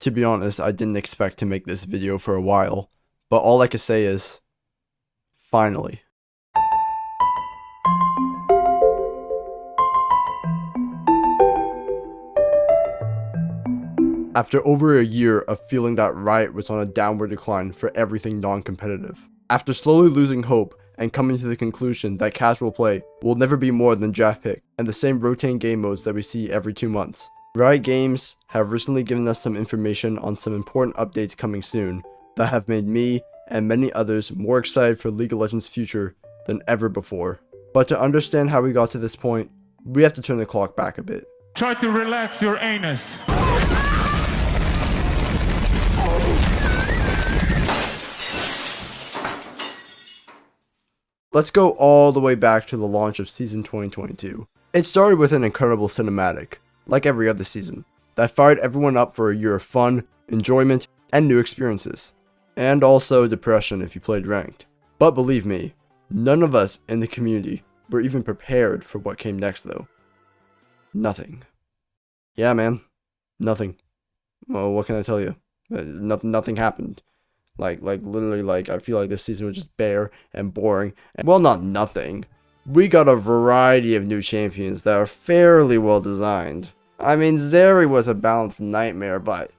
To be honest, I didn't expect to make this video for a while, but all I can say is, finally. After over a year of feeling that Riot was on a downward decline for everything non-competitive. After slowly losing hope and coming to the conclusion that casual play will never be more than draft pick and the same rotating game modes that we see every 2 months. Riot Games have recently given us some information on some important updates coming soon that have made me and many others more excited for League of Legends' future than ever before. But to understand how we got to this point, we have to turn the clock back a bit. Try to relax your anus. Let's go all the way back to the launch of Season 2022. It started with an incredible cinematic, like every other season, that fired everyone up for a year of fun, enjoyment, and new experiences. And also depression if you played ranked. But believe me, none of us in the community were even prepared for what came next though. Nothing. Yeah man, nothing. Well, what can I tell you? Nothing happened. Like literally, I feel like this season was just bare and boring. And, well, not nothing. We got a variety of new champions that are fairly well designed. I mean, Zeri was a balanced nightmare, but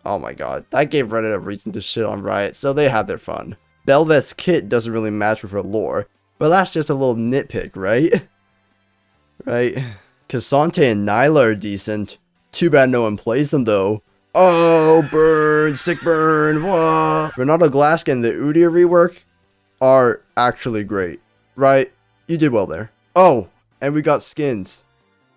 oh my god, that gave Reddit a reason to shit on Riot, so they had their fun. Bel'Veth's kit doesn't really match with her lore, but that's just a little nitpick, right? Right? K'Sante and Nyla are decent. Too bad no one plays them though. Oh, burn, sick burn, what? Renata Glaska and the Udyr rework are actually great. Right? You did well there. Oh, and we got skins.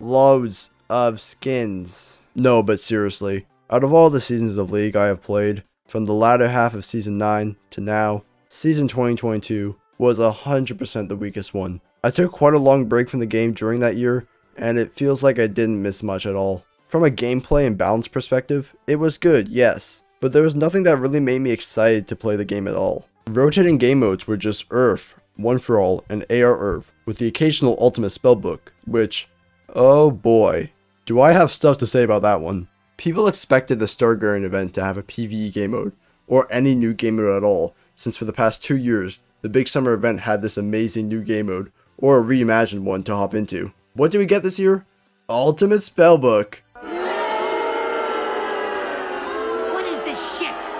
Loads of skins. No, but seriously, out of all the seasons of League I have played, from the latter half of Season 9 to now, Season 2022 was 100% the weakest one. I took quite a long break from the game during that year, and it feels like I didn't miss much at all. From a gameplay and balance perspective, it was good, yes, but there was nothing that really made me excited to play the game at all. Rotating game modes were just URF, One For All, and AR URF, with the occasional ultimate spellbook, which, oh boy, do I have stuff to say about that one. People expected the Stargarden event to have a PvE game mode, or any new game mode at all, since for the past 2 years, the big summer event had this amazing new game mode, or a reimagined one to hop into. What did we get this year? Ultimate Spellbook.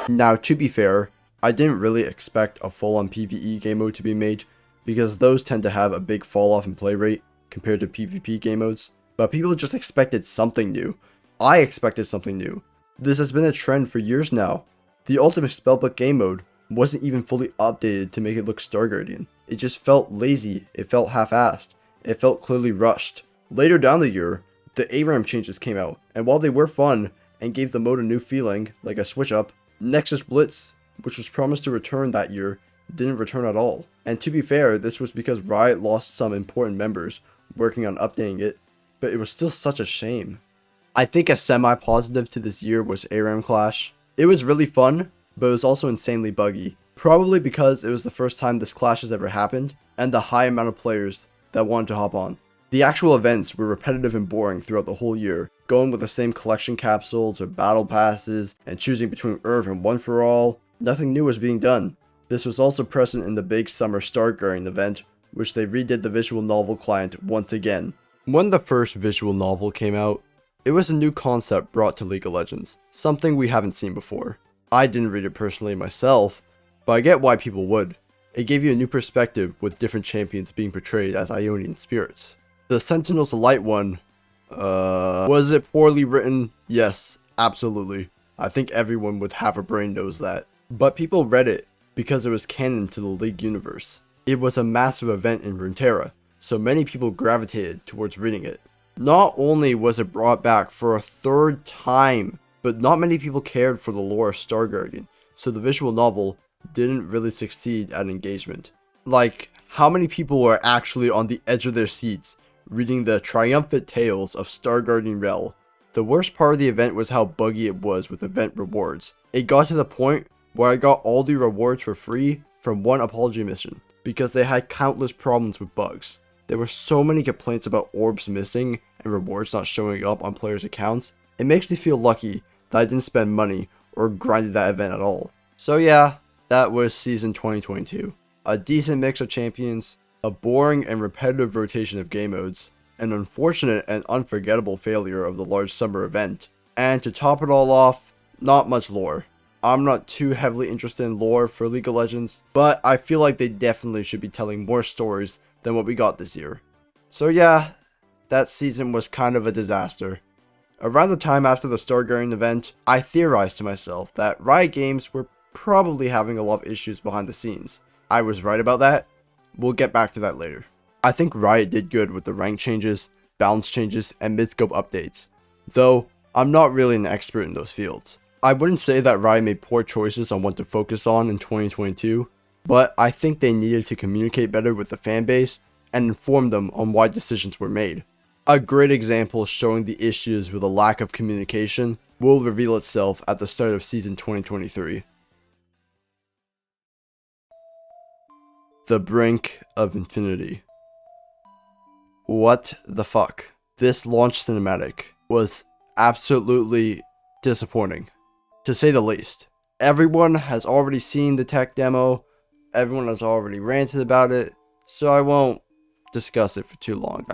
Now, to be fair, I didn't really expect a full-on PvE game mode to be made, because those tend to have a big fall-off in play rate compared to PvP game modes, but people just expected something new. I expected something new. This has been a trend for years now. The Ultimate Spellbook game mode wasn't even fully updated to make it look Stargardian. It just felt lazy, it felt half-assed, it felt clearly rushed. Later down the year, the ARAM changes came out, and while they were fun and gave the mode a new feeling, like a switch up, Nexus Blitz, which was promised to return that year, didn't return at all. And to be fair, this was because Riot lost some important members working on updating it, but it was still such a shame. I think a semi-positive to this year was ARAM Clash. It was really fun, but it was also insanely buggy. Probably because it was the first time this clash has ever happened, and the high amount of players that wanted to hop on. The actual events were repetitive and boring throughout the whole year, going with the same collection capsules or battle passes, and choosing between URF and One For All. Nothing new was being done. This was also present in the big summer Stargarden event, which they redid the visual novel client once again. When the first visual novel came out, it was a new concept brought to League of Legends, something we haven't seen before. I didn't read it personally myself, but I get why people would. It gave you a new perspective with different champions being portrayed as Ionian spirits. The Sentinels of Light one, was it poorly written? Yes, absolutely. I think everyone with half a brain knows that. But people read it because it was canon to the League universe. It was a massive event in Runeterra, so many people gravitated towards reading it. Not only was it brought back for a 3rd time, but not many people cared for the lore of Stargarden, so the visual novel didn't really succeed at engagement. Like, how many people were actually on the edge of their seats reading the triumphant tales of Stargarden Rel? The worst part of the event was how buggy it was with event rewards. It got to the point where I got all the rewards for free from one apology mission, because they had countless problems with bugs. There were so many complaints about orbs missing and rewards not showing up on players' accounts. It makes me feel lucky that that I didn't spend money or grinded that event at all. So yeah, that was season 2022. A decent mix of champions, a boring and repetitive rotation of game modes, an unfortunate and unforgettable failure of the large summer event, and to top it all off, not much lore. I'm not too heavily interested in lore for League of Legends, but I feel like they definitely should be telling more stories than what we got this year. So yeah, that season was kind of a disaster. Around the time after the Stargarden event, I theorized to myself that Riot Games were probably having a lot of issues behind the scenes. I was right about that. We'll get back to that later. I think Riot did good with the rank changes, balance changes, and mid-scope updates, though I'm not really an expert in those fields. I wouldn't say that Riot made poor choices on what to focus on in 2022, but I think they needed to communicate better with the fanbase and inform them on why decisions were made. A great example showing the issues with a lack of communication will reveal itself at the start of season 2023. The brink of infinity. What the fuck? This launch cinematic was absolutely disappointing, to say the least. Everyone has already seen the tech demo, everyone has already ranted about it, so I won't discuss it for too long.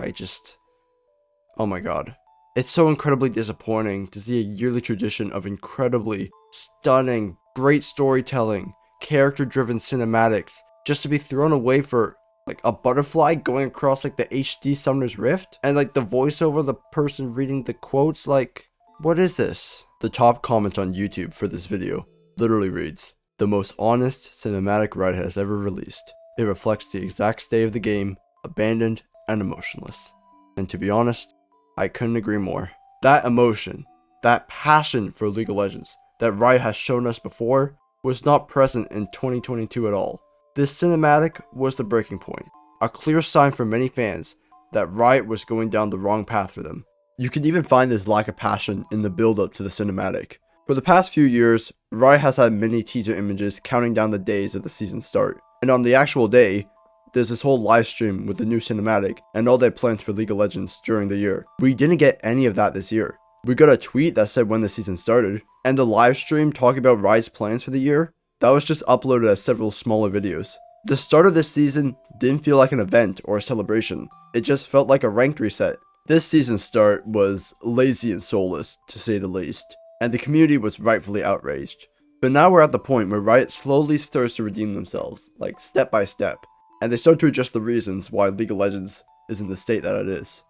Oh my god. It's so incredibly disappointing to see a yearly tradition of incredibly stunning, great storytelling, character-driven cinematics just to be thrown away for like a butterfly going across like the HD Summoner's Rift and like the voiceover of the person reading the quotes. Like, what is this? The top comment on YouTube for this video literally reads, "The most honest cinematic Riot has ever released. It reflects the exact state of the game, abandoned and emotionless." And to be honest, I couldn't agree more. That emotion, that passion for League of Legends that Riot has shown us before was not present in 2022 at all. This cinematic was the breaking point, a clear sign for many fans that Riot was going down the wrong path for them. You can even find this lack of passion in the build-up to the cinematic. For the past few years, Riot has had many teaser images counting down the days of the season start, and on the actual day, there's this whole live stream with the new cinematic and all their plans for League of Legends during the year. We didn't get any of that this year. We got a tweet that said when the season started, and the live stream talking about Riot's plans for the year, that was just uploaded as several smaller videos. The start of this season didn't feel like an event or a celebration. It just felt like a ranked reset. This season's start was lazy and soulless, to say the least, and the community was rightfully outraged. But now we're at the point where Riot slowly starts to redeem themselves, like step by step, and they start to adjust the reasons why League of Legends is in the state that it is.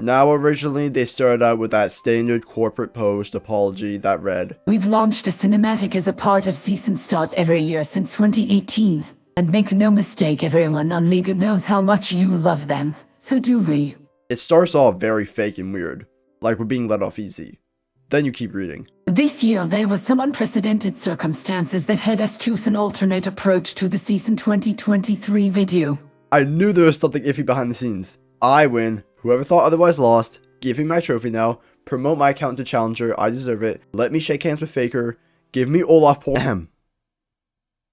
Now originally they started out with that standard corporate post apology that read, "We've launched a cinematic as a part of season start every year since 2018. And make no mistake, everyone on League knows how much you love them. So do we." It starts off very fake and weird, like we're being let off easy. Then you keep reading. "This year there were some unprecedented circumstances that had us choose an alternate approach to the season 2023 video. I knew there was something iffy behind the scenes. I win. Whoever thought otherwise lost. Give me my trophy now. Promote my account to Challenger. I deserve it. Let me shake hands with Faker. Give me Olaf Pool.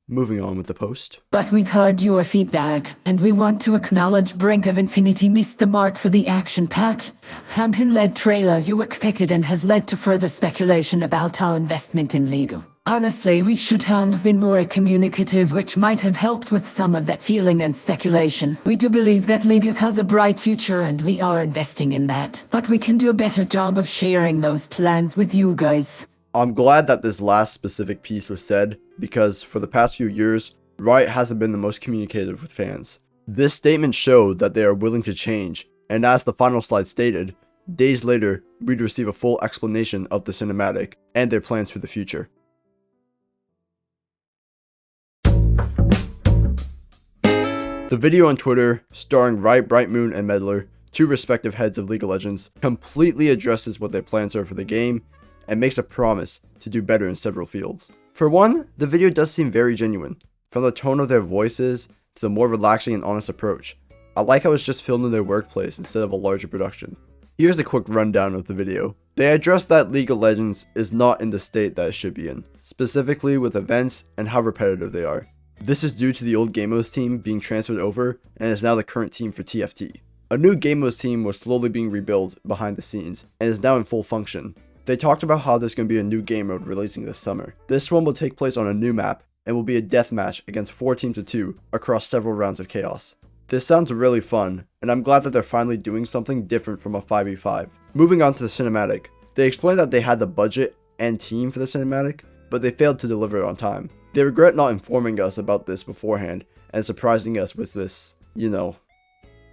Moving on with the post. But we've heard your feedback, and we want to acknowledge Brink of Infinity missed the mark for the action-packed, campaign-led trailer you expected and has led to further speculation about our investment in League. Honestly, we should have been more communicative, which might have helped with some of that feeling and speculation. We do believe that League has a bright future and we are investing in that, but we can do a better job of sharing those plans with you guys." I'm glad that this last specific piece was said, because for the past few years, Riot hasn't been the most communicative with fans. This statement showed that they are willing to change, and as the final slide stated, days later, we'd receive a full explanation of the cinematic and their plans for the future. The video on Twitter, starring Riot Brightmoon and Meddler, two respective heads of League of Legends, completely addresses what their plans are for the game, and makes a promise to do better in several fields. For one, the video does seem very genuine, from the tone of their voices to the more relaxing and honest approach. I like how it's just filmed in their workplace instead of a larger production. Here's a quick rundown of the video. They address that League of Legends is not in the state that it should be in, specifically with events and how repetitive they are. This is due to the old Game Modes team being transferred over and is now the current team for TFT. A new Game Modes team was slowly being rebuilt behind the scenes and is now in full function. They talked about how there's going to be a new game mode releasing this summer. This one will take place on a new map and will be a deathmatch against 4 teams of 2 across several rounds of chaos. This sounds really fun, and I'm glad that they're finally doing something different from a 5v5. Moving on to the cinematic, they explained that they had the budget and team for the cinematic, but they failed to deliver it on time. They regret not informing us about this beforehand and surprising us with this,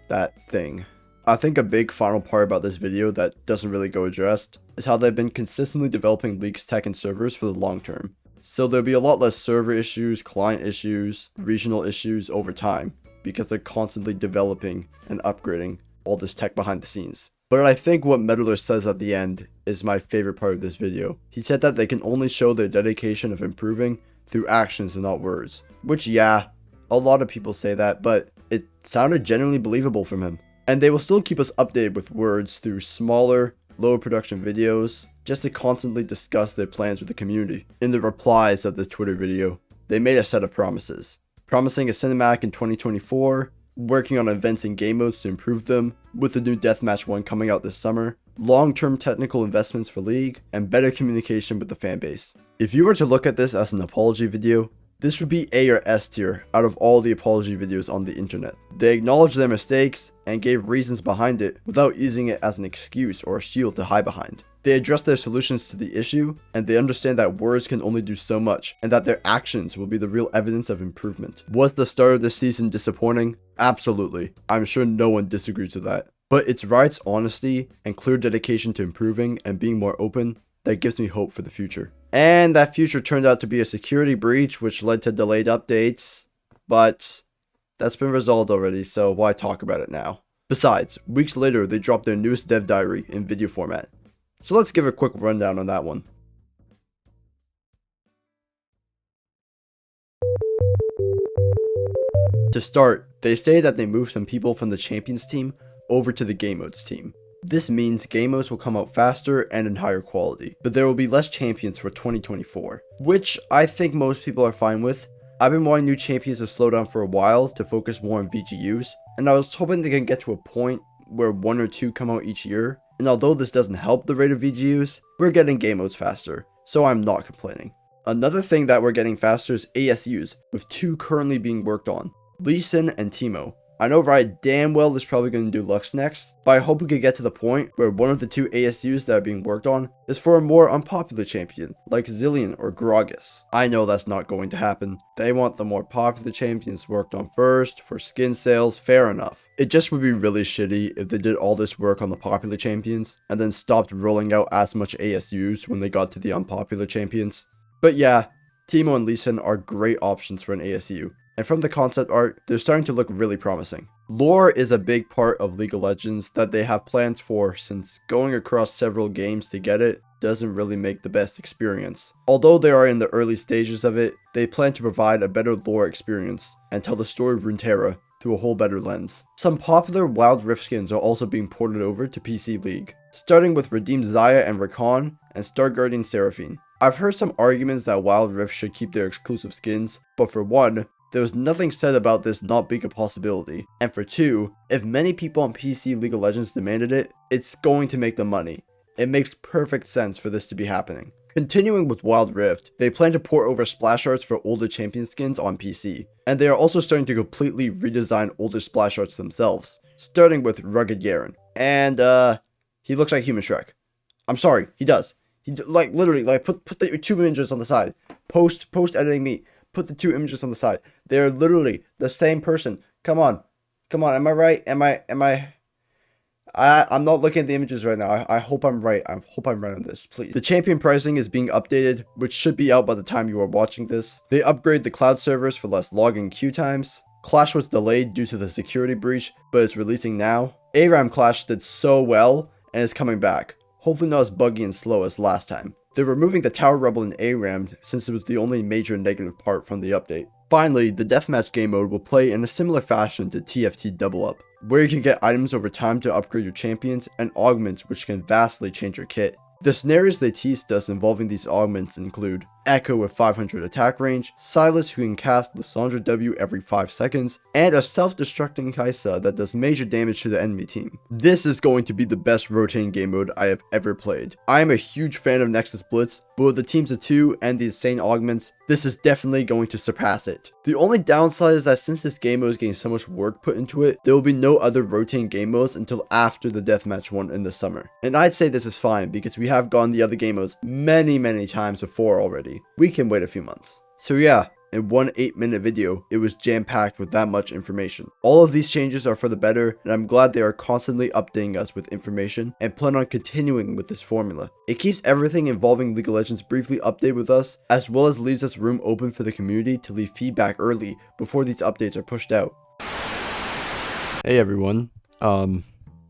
that thing. I think a big final part about this video that doesn't really go addressed is how they've been consistently developing League's tech and servers for the long term. So there'll be a lot less server issues, client issues, regional issues over time, because they're constantly developing and upgrading all this tech behind the scenes. But I think what Meddler says at the end is my favorite part of this video. He said that they can only show their dedication of improving through actions and not words. Which, yeah, a lot of people say that, but it sounded genuinely believable from him. And they will still keep us updated with words through smaller, lower production videos, just to constantly discuss their plans with the community. In the replies of the Twitter video, they made a set of promises. Promising a cinematic in 2024, working on events and game modes to improve them, with the new Deathmatch 1 coming out this summer, long-term technical investments for League, and better communication with the fanbase. If you were to look at this as an apology video, this would be A or S tier out of all the apology videos on the internet. They acknowledged their mistakes and gave reasons behind it without using it as an excuse or a shield to hide behind. They addressed their solutions to the issue, and they understand that words can only do so much, and that their actions will be the real evidence of improvement. Was the start of this season disappointing? Absolutely. I'm sure no one disagrees with that. But it's Riot's honesty and clear dedication to improving and being more open that gives me hope for the future. And that future turned out to be a security breach which led to delayed updates, but that's been resolved already, so why talk about it now? Besides, weeks later they dropped their newest dev diary in video format. So let's give a quick rundown on that one. To start, they say that they moved some people from the Champions team over to the Game Modes team. This means game modes will come out faster and in higher quality, but there will be less champions for 2024, which I think most people are fine with. I've been wanting new champions to slow down for a while to focus more on VGUs, and I was hoping they can get to a point where 1 or 2 come out each year, and although this doesn't help the rate of VGUs, we're getting game modes faster, so I'm not complaining. Another thing that we're getting faster is ASUs, with 2 currently being worked on, Lee Sin and Teemo. I know Riot damn well is probably going to do Lux next, but I hope we could get to the point where one of the 2 ASUs that are being worked on is for a more unpopular champion, like Zilean or Gragas. I know that's not going to happen. They want the more popular champions worked on first, for skin sales, fair enough. It just would be really shitty if they did all this work on the popular champions, and then stopped rolling out as much ASUs when they got to the unpopular champions. But yeah, Teemo and Lee Sin are great options for an ASU. And from the concept art, they're starting to look really promising. Lore is a big part of League of Legends that they have plans for, since going across several games to get it doesn't really make the best experience. Although they are in the early stages of it, they plan to provide a better lore experience and tell the story of Runeterra through a whole better lens. Some popular Wild Rift skins are also being ported over to PC League, starting with Redeemed Xayah and Rakan and Star Guardian Seraphine. I've heard some arguments that Wild Rift should keep their exclusive skins, but for one, there was nothing said about this not being a possibility, and for 2, if many people on PC League of Legends demanded it, it's going to make them money. It makes perfect sense for this to be happening. Continuing with Wild Rift, they plan to port over splash arts for older champion skins on PC, and they are also starting to completely redesign older splash arts themselves, starting with Rugged Garen. And he looks like Human Shrek. I'm sorry, he does. Literally, put the 2 images on the side. Post editing me. Put the 2 images on the side. They're literally the same person. Come on. Am I right? I'm not looking at the images right now. I hope I'm right. I hope I'm right on this, please. The champion pricing is being updated, which should be out by the time you are watching this. They upgrade the cloud servers for less login queue times. Clash was delayed due to the security breach, but it's releasing now. ARAM Clash did so well and is coming back. Hopefully not as buggy and slow as last time. They're removing the Tower Rebel in ARAM since it was the only major negative part from the update. Finally, the Deathmatch game mode will play in a similar fashion to TFT Double Up, where you can get items over time to upgrade your champions and augments which can vastly change your kit. The scenarios they teased us involving these augments include Echo with 500 attack range, Silas who can cast Lissandra W every 5 seconds, and a self-destructing Kai'Sa that does major damage to the enemy team. This is going to be the best rotating game mode I have ever played. I am a huge fan of Nexus Blitz, but with the teams of 2 and the insane augments, this is definitely going to surpass it. The only downside is that since this game mode is getting so much work put into it, there will be no other rotating game modes until after the deathmatch one in the summer. And I'd say this is fine because we have gone the other game modes many times before already. We can wait a few months. So yeah, in one 8-minute video, it was jam-packed with that much information. All of these changes are for the better, and I'm glad they are constantly updating us with information and plan on continuing with this formula. It keeps everything involving League of Legends briefly updated with us, as well as leaves us room open for the community to leave feedback early before these updates are pushed out. Hey everyone,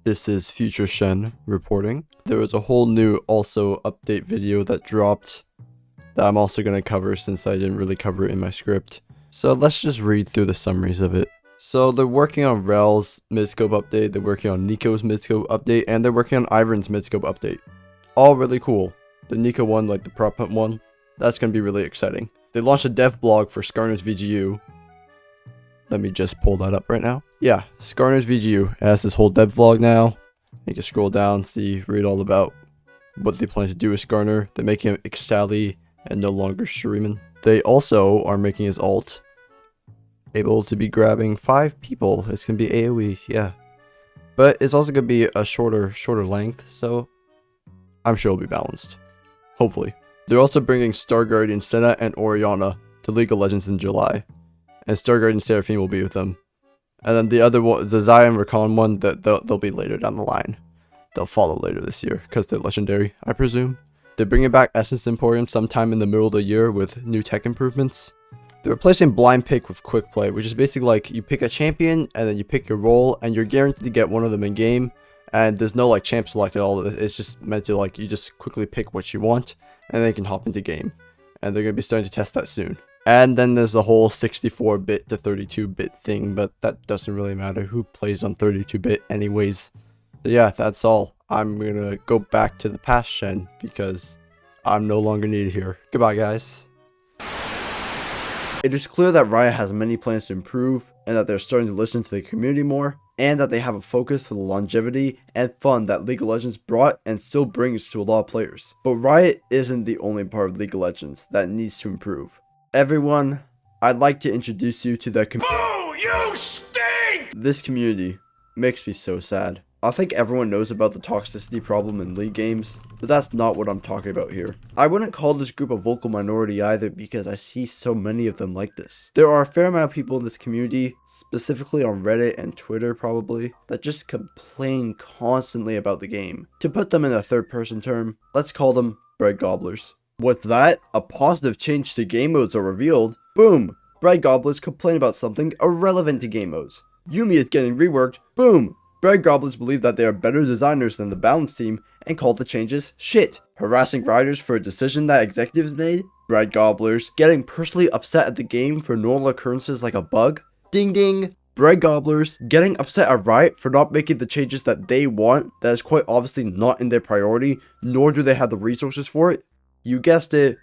this is Future Shen reporting. There was a whole new also update video that dropped that I'm also going to cover since I didn't really cover it in my script. So let's just read through the summaries of it. So they're working on Rel's midscope update, they're working on Nico's midscope update, and they're working on Ivern's midscope update. All really cool. The Nico one, like the prop hunt one, that's going to be really exciting. They launched a dev blog for Skarner's VGU. Let me just pull that up right now. Yeah, Skarner's VGU. It has this whole dev vlog now. You can scroll down, see, read all about what they plan to do with Skarner. They're making him Ixtali and no longer Shuriman. They also are making his ult able to be grabbing 5 people. It's gonna be AoE, yeah. But it's also gonna be a shorter length, so I'm sure it'll be balanced. Hopefully. They're also bringing Star Guardian Senna and Orianna to League of Legends in July. And Star Guardian Seraphine will be with them. And then the other one, the Zion Rakan one, they'll be later down the line. They'll follow later this year, because they're legendary, I presume. They're bringing back Essence Emporium sometime in the middle of the year with new tech improvements. They're replacing blind pick with quick play, which is basically like you pick a champion and then you pick your role and you're guaranteed to get one of them in game. And there's no like champ select at all. It's just meant to like you just quickly pick what you want and then you can hop into game. And they're going to be starting to test that soon. And then there's the whole 64-bit to 32-bit thing, but that doesn't really matter. Who plays on 32-bit anyways? So yeah, that's all. I'm gonna go back to the past Shen because I'm no longer needed here. Goodbye, guys. It is clear that Riot has many plans to improve and that they're starting to listen to the community more, and that they have a focus for the longevity and fun that League of Legends brought and still brings to a lot of players. But Riot isn't the only part of League of Legends that needs to improve. Everyone, I'd like to introduce you to the community. Oh, you stink! This community makes me so sad. I think everyone knows about the toxicity problem in League games, but that's not what I'm talking about here. I wouldn't call this group a vocal minority either because I see so many of them like this. There are a fair amount of people in this community, specifically on Reddit and Twitter probably, that just complain constantly about the game. To put them in a third person term, let's call them bread gobblers. With that, a positive change to game modes are revealed. Boom! Bread gobblers complain about something irrelevant to game modes. Yuumi is getting reworked. Boom! Bread gobblers believe that they are better designers than the balance team and call the changes shit. Harassing writers for a decision that executives made. Bread gobblers getting personally upset at the game for normal occurrences like a bug. Ding ding. Bread gobblers getting upset at Riot for not making the changes that they want that is quite obviously not in their priority, nor do they have the resources for it. You guessed it,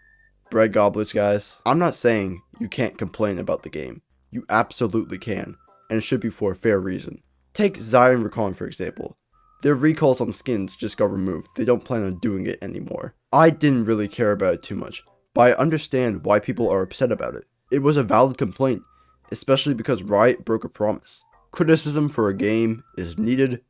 bread gobblers guys. I'm not saying you can't complain about the game. You absolutely can, and it should be for a fair reason. Take Zion Rakan for example. Their recalls on skins just got removed. They don't plan on doing it anymore. I didn't really care about it too much, but I understand why people are upset about it. It was a valid complaint, especially because Riot broke a promise. Criticism for a game is needed,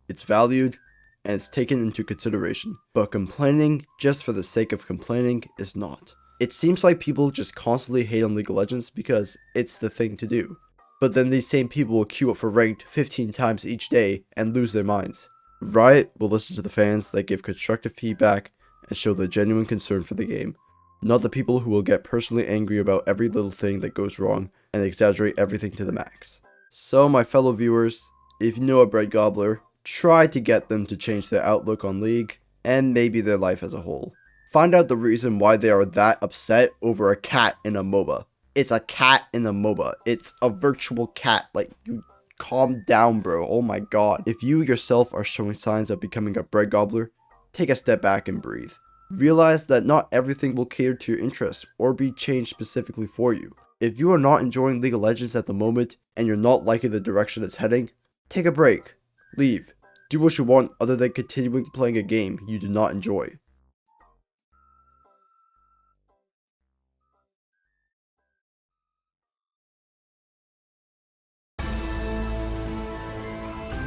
it's valued, and it's taken into consideration. But complaining just for the sake of complaining is not. It seems like people just constantly hate on League of Legends because it's the thing to do. But then these same people will queue up for ranked 15 times each day and lose their minds. Riot will listen to the fans that give constructive feedback and show their genuine concern for the game, not the people who will get personally angry about every little thing that goes wrong and exaggerate everything to the max. So my fellow viewers, if you know a bread gobbler, try to get them to change their outlook on League and maybe their life as a whole. Find out the reason why they are that upset over a cat in a MOBA. It's a cat in a MOBA. It's a virtual cat. Like, you calm down, bro. Oh my god. If you yourself are showing signs of becoming a bread gobbler, take a step back and breathe. Realize that not everything will cater to your interests or be changed specifically for you. If you are not enjoying League of Legends at the moment and you're not liking the direction it's heading, take a break, leave, do what you want other than continuing playing a game you do not enjoy.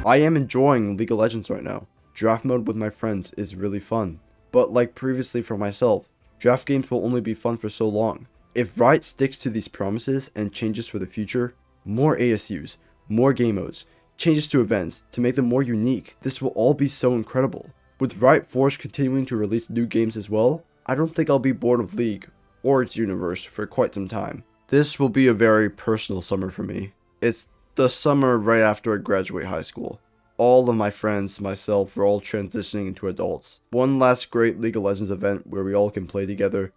I am enjoying League of Legends right now. Draft mode with my friends is really fun. But like previously for myself, draft games will only be fun for so long. If Riot sticks to these promises and changes for the future, more ASUs, more game modes, changes to events to make them more unique, this will all be so incredible. With Riot Forge continuing to release new games as well, I don't think I'll be bored of League or its universe for quite some time. This will be a very personal summer for me. It's the summer right after I graduate high school. All of my friends, myself, are all transitioning into adults. One last great League of Legends event where we all can play together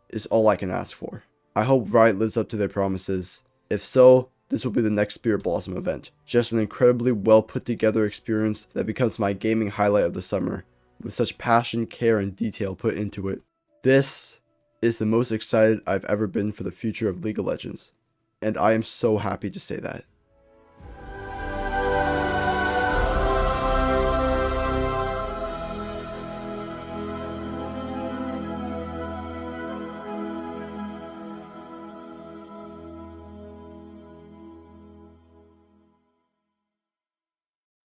is all I can ask for. I hope Riot lives up to their promises. If so, this will be the next Spirit Blossom event. Just an incredibly well put together experience that becomes my gaming highlight of the summer, with such passion, care, and detail put into it. This is the most excited I've ever been for the future of League of Legends, and I am so happy to say that.